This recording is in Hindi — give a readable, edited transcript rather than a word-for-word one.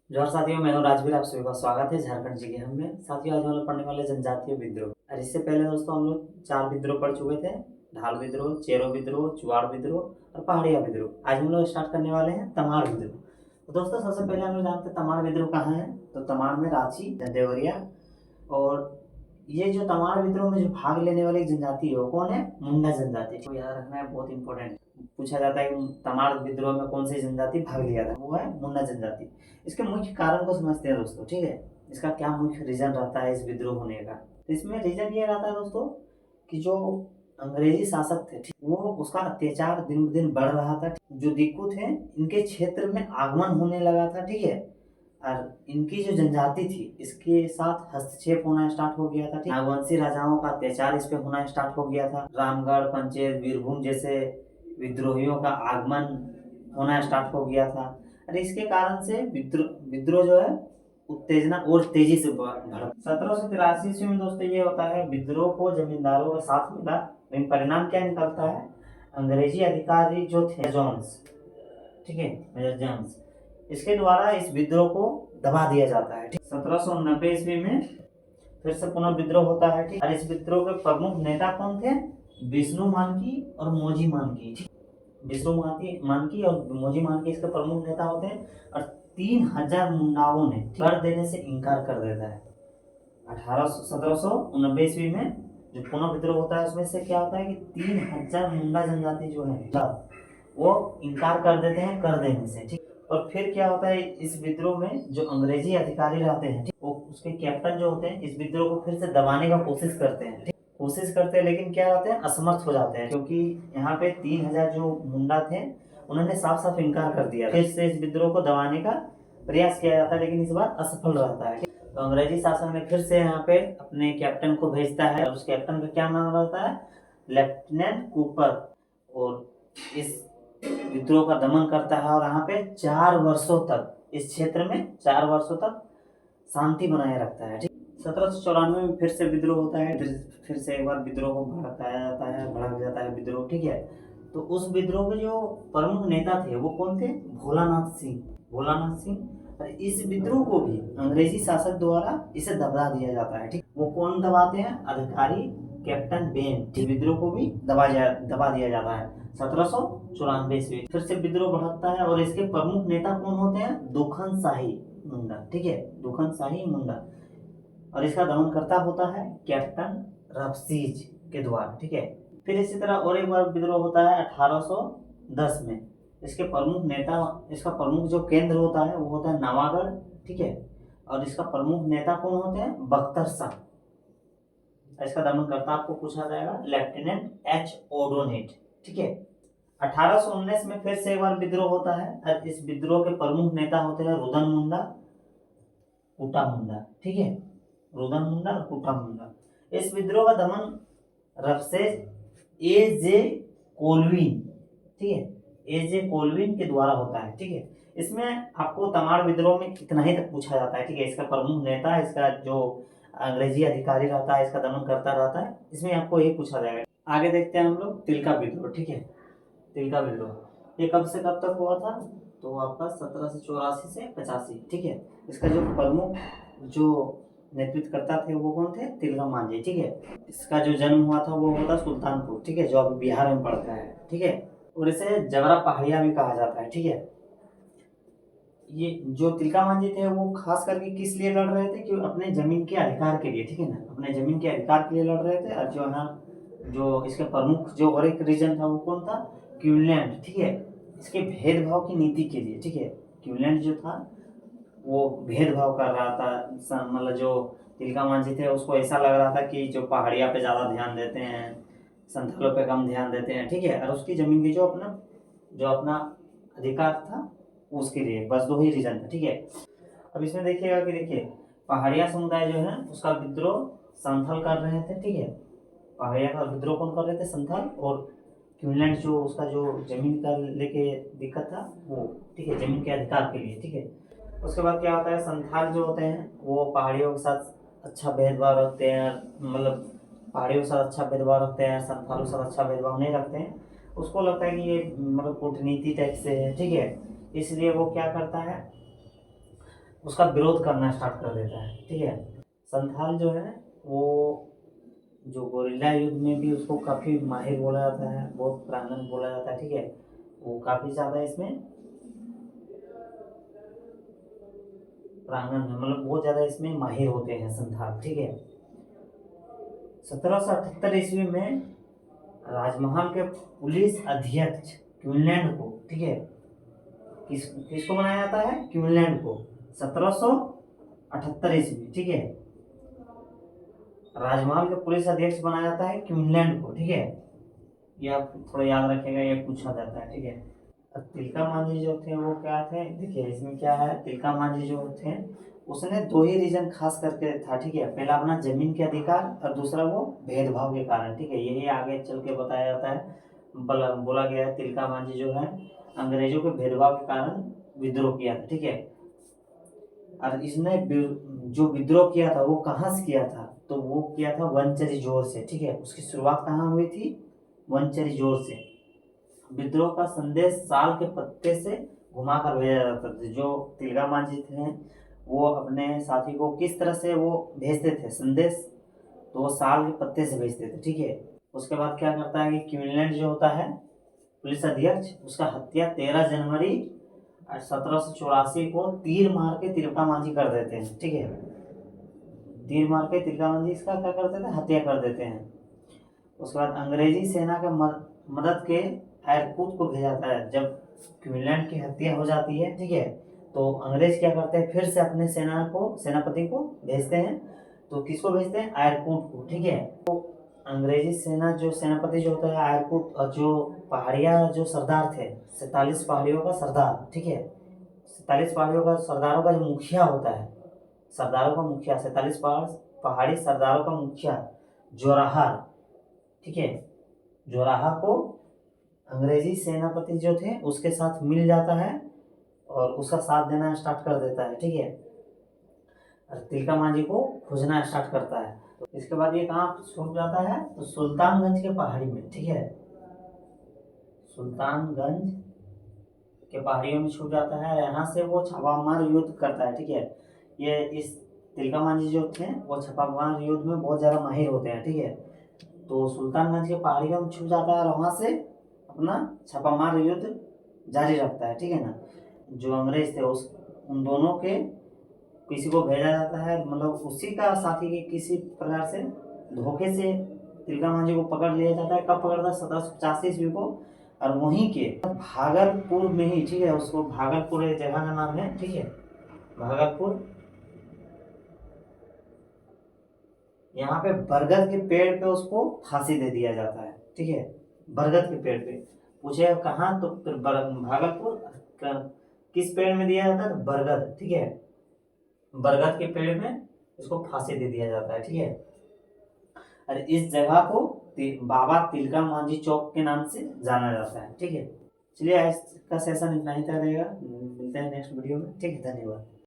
जोहार साथियों, मैं हूं राजवीर। आप सभी का स्वागत है झारखंड जी के हम में। साथियों, आज हम लोग पढ़ने वाले जनजातीय विद्रोह। और इससे पहले दोस्तों हम लोग 4 विद्रोह पढ़ चुके थे। ढाल विद्रोह, चेरो विद्रोह, चुआड़ विद्रोह और पहाड़िया विद्रोह। आज हम लोग स्टार्ट करने वाले हैं तमाड़ विद्रोह। तो दोस्तों सबसे पहले हम लोग जानते हैं तमाड़ विद्रोह कहाँ है। तो तमाड़ में रांची, देवरिया। और ये जो तमाड़ विद्रोह में जो भाग लेने वाली जनजाति है वो कौन है? मुंडा जनजाति। तो याद रखना है, बहुत इंपॉर्टेंट पूछा जाता है कि तमाड़ विद्रोह में कौन सी जनजाति भाग लिया था। वो है मुंडा जनजाति। इसके मुख्य कारण को समझते हैं दोस्तों, ठीक है। इसका क्या मुख्य रीजन रहता है इस विद्रोह होने का। तो इसमें रीजन ये रहता है दोस्तों कि जो अंग्रेजी शासक थे, वो उसका अत्याचार दिन ब दिन बढ़ रहा था। जो दिक्कू थे इनके क्षेत्र में आगमन होने लगा था, ठीक है। और इनकी जो जनजाति थी इसके साथ हस्तक्षेप होना स्टार्ट हो गया था। नागवंशी राजाओं का अत्याचार इस पे होना स्टार्ट हो गया था। रामगढ़, पंचेत, बीरभूम जैसे विद्रोहियों का आगमन होना स्टार्ट हो गया था। और इसके कारण से विद्रोह जो है उत्तेजना और तेजी से बढ़ा। 1783 ईस्वी में दोस्तों ये होता है, विद्रोह को जमींदारों का साथ मिला। लेकिन परिणाम क्या निकलता है? अंग्रेजी अधिकारी जो थे जोन्स, ठीक है, मेजर जोन्स, इसके द्वारा इस विद्रोह को दबा दिया जाता है। 1790 ईस्वी में फिर से पुनः विद्रोह होता है, ठीक। और इस विद्रोह के प्रमुख नेता कौन थे? विष्णु मानकी और मोजी मानकी। विष्णु मानकी और मोजी मानकी इसके प्रमुख नेता होते हैं। और 3000 मुंडाओं ने कर देने से इनकार कर देता है। 1790 ईस्वी में जो पुनः विद्रोह होता है उसमें से क्या होता है कि 3000 मुंडा जनजाति जो है वो इनकार कर देते हैं कर देने से, ठीक। और फिर क्या होता है, इस विद्रोह में जो अंग्रेजी अधिकारी रहते हैं, वो उसके कैप्टन जो होते हैं इस विद्रोह को फिर से दबाने का कोशिश करते हैं, ठीक। कोशिश करते हैं लेकिन क्या होते हैं, असमर्थ हो जाते हैं। क्योंकि यहाँ पे 3000 जो मुंडा थे उन्होंने साफ साफ इनकार कर दिया। फिर से इस विद्रोह को दबाने का प्रयास किया जाता है लेकिन इस बार असफल रहता है। तो अंग्रेजी शासन ने फिर से यहाँ पे अपने कैप्टन को भेजता है। और उस कैप्टन का क्या नाम रहता है? Lieutenant Cooper. और इस विद्रोह का दमन करता है और यहाँ पे 4 वर्षों तक इस क्षेत्र में 4 वर्षों तक शांति बनाए रखता है, ठीक। 1794 में फिर से विद्रोह होता है। फिर से एक बार विद्रोह को भड़काया जाता है, भड़क जाता है विद्रोह, ठीक है। तो उस विद्रोह के जो प्रमुख नेता थे वो कौन थे? भोलानाथ सिंह। भोलानाथ सिंह। और इस विद्रोह को भी अंग्रेजी शासक द्वारा इसे दबा दिया जाता है, ठीक। वो कौन दबाते हैं? अधिकारी कैप्टन बेन। विद्रोह को भी दबा दिया जाता है 1794 ईस्वी। फिर से विद्रोह भड़कता है और इसके प्रमुख नेता कौन होते हैं? दुखन शाही मुंडा, ठीक है, दुखन शाही मुंडा। और इसका दमन करता होता है कैप्टन रफसीज के द्वारा, ठीक है। फिर इसी तरह और एक बार विद्रोह होता है 1810 में। इसके प्रमुख नेता, इसका प्रमुख जो केंद्र होता है वो होता है नवागढ़, ठीक है। और इसका प्रमुख नेता कौन होते हैं? बख्तर शाह। इसका दमनकर्ता आपको पूछा जाएगा लेफ्टिनेंट एच ओडोनेट, ठीक है। 1819 में फिर से एक बार विद्रोह होता है और इस विद्रोह के प्रमुख नेता होते हैं रुदन मुंडा, कुटा मुंडा, ठीक है, रुदन मुंडा और कुटा मुंडा। इस विद्रोह का दमन रफसेज ए जे कोलविन, ठीक है, ए जे कोलविन के द्वारा होता है, ठीक है। इसमें आपको तमाड़ विद्रोह में इतना ही तक पूछा जाता है, ठीक है। इसका प्रमुख नेता, इसका जो अंग्रेजी अधिकारी रहता है, इसका दमन करता रहता है, इसमें आपको यही पूछा जाएगा। आगे देखते हैं हम लोग तिलका विद्रोह, ठीक है। तिलका विद्रोह ये कब से कब तक हुआ था? तो आपका 1784 से 85, ठीक है। इसका जो प्रमुख जो नेतृत्व करता थे वो कौन थे? तिलका मांझी, ठीक है। इसका जो जन्म हुआ था वो होता सुल्तानपुर, ठीक है, जो अभी बिहार में पड़ता है, ठीक है। और इसे जबरा पहाड़िया भी कहा जाता है, ठीक है। ये जो तिलका मांझी थे वो खास करके किस लिए लड़ रहे थे? कि अपने जमीन के अधिकार के लिए, ठीक है ना, अपने जमीन के अधिकार के लिए लड़ रहे थे। और जो है जो इसके प्रमुख जो और एक रीजन था वो कौन था? क्वीनलैंड, ठीक है, इसके भेदभाव की नीति के लिए, ठीक है। क्वीनलैंड जो था वो भेदभाव कर रहा था। मतलब जो तिलका मांझी थे उसको ऐसा लग रहा था कि जो पहाड़िया पे ज़्यादा ध्यान देते हैं, संथालों पे कम ध्यान देते हैं, ठीक है। और उसकी जमीन की जो अपना अधिकार था उसके लिए, बस 2 ही रीजन था, ठीक है। अब इसमें देखिएगा कि देखिए पहाड़िया समुदाय जो है उसका विद्रोह संथाल कर रहे थे, ठीक है। पहाड़िया का विद्रोह कौन कर रहे थे? संथाल। और क्वीनलैंड जो उसका जो जमीन का लेके दिक्कत था वो, ठीक है, जमीन के अधिकार के लिए, ठीक है। उसके बाद क्या होता है, संथाल जो होते हैं वो पहाड़ियों के साथ अच्छा भेदभाव रखते हैं। मतलब पहाड़ियों के साथ अच्छा भेदभाव रखते हैं, संथालों के साथ अच्छा भेदभाव नहीं रखते हैं। उसको लगता है कि ये मतलब कूटनीति टाइप से है, ठीक है। इसलिए वो क्या करता है, उसका विरोध करना स्टार्ट कर देता है। ठीक है, संथाल जो है वो जो गोरिल्ला युद्ध में भी उसको काफ़ी माहिर बोला जाता है, बहुत प्रांगण बोला जाता है। ठीक है, वो काफ़ी ज़्यादा इसमें प्रांगण है, मतलब बहुत ज़्यादा इसमें माहिर होते हैं संथाल। ठीक है, 1778 ईस्वी में राजमहल के पुलिस अध्यक्ष क्वीनलैंड को, ठीक है, किसको बनाया जाता है? क्वीनलैंड को, 1778 ईस्वी। ठीक है, राजमहल के पुलिस अध्यक्ष बनाया जाता है क्वीनलैंड को। ठीक है, ये आप थोड़ा याद रखिएगा, ये पूछा जाता है। ठीक है, तिलका मांझी जो थे वो क्या थे? देखिए इसमें क्या है, तिलका मांझी जो थे उसने दो ही रीजन खास करके था। ठीक है, पहला अपना जमीन के अधिकार और दूसरा वो भेदभाव के कारण। ठीक है, यही आगे चल के बताया जाता है, बोला गया है तिलका मांझी जो है अंग्रेजों के भेदभाव के कारण विद्रोह किया था। ठीक है, और इसने जो विद्रोह किया था वो कहाँ से किया था? तो वो किया था वनचरी जोर से। ठीक है, उसकी शुरुआत कहाँ हुई थी? वनचरी जोर से। विद्रोह का संदेश साल के पत्ते से घुमाकर भेजा जाता था। जो तिलका मांझी थे वो अपने साथी को किस तरह से वो भेजते थे संदेश? तो वो साल के पत्ते से भेजते थे। ठीक है, उसके बाद क्या करता है कि क्वीनलैंड जो होता है पुलिस अध्यक्ष, उसका हत्या 13 जनवरी 1784 को तीर मार के तिलका मांझी कर देते हैं। ठीक है, तीर मार के तिलका मांझी इसका क्या करते थे? हत्या कर देते हैं। उसके बाद अंग्रेजी सेना के मदद के एयरकूट को भेजा जाता है। जब क्वीनलैंड की हत्या हो जाती है, ठीक है, तो अंग्रेज क्या करते हैं? फिर से अपने सेनापति को भेजते हैं। तो किसको भेजते हैं? एयरकूट को। ठीक है, तो अंग्रेजी सेना जो सेनापति जो होता है एयरकूट, जो पहाड़िया जो सरदार थे, 47 पहाड़ियों का सरदार। ठीक है, 47 पहाड़ियों का सरदारों का जो मुखिया होता है, सरदारों का मुखिया, 47 पहाड़ी सरदारों का मुखिया जोराहा। ठीक है, जोराहा को अंग्रेजी सेनापति जो थे उसके साथ मिल जाता है और उसका साथ देना स्टार्ट कर देता है। ठीक है, और तिलका मांझी को खोजना स्टार्ट करता है। तो इसके बाद ये कहाँ छुप जाता है? तो सुल्तानगंज के पहाड़ी में। ठीक है, सुल्तानगंज के पहाड़ियों में छुप जाता है। यहाँ से वो छापामार युद्ध करता है। ठीक है, ये इस तिलका मांझी जो थे वो छापामार युद्ध में बहुत ज़्यादा माहिर होते हैं। ठीक है, तो सुल्तानगंज के पहाड़ियों में छुप जाता है और वहाँ से अपना छापामार युद्ध जारी रखता है। ठीक है ना, जो अंग्रेज थे उन दोनों के किसी को भेजा जाता है, मतलब उसी का साथी के किसी प्रकार से धोखे से तिलका मांझी को पकड़ लिया जाता है। कब पकड़ता है? 1785 ईस्वी को, और वहीं के भागलपुर में ही। ठीक है, उसको भागलपुर एक जगह का नाम है। ठीक है, भागलपुर, यहाँ पे बरगद के पेड़ पे उसको फांसी दे दिया जाता है। ठीक है, बरगद के पेड़ पे। पूछे कहाँ? तो फिर भागलपुर किस पेड़ में दिया जाता है? तो बरगद। ठीक है, बरगद के पेड़ में इसको फांसी दे दिया जाता है। ठीक है, और इस जगह को बाबा तिलका मांझी चौक के नाम से जाना जाता है। ठीक है, चलिए आज का सेशन इतना ही था रहेगा, मिलते हैं नेक्स्ट वीडियो में। ठीक है, धन्यवाद।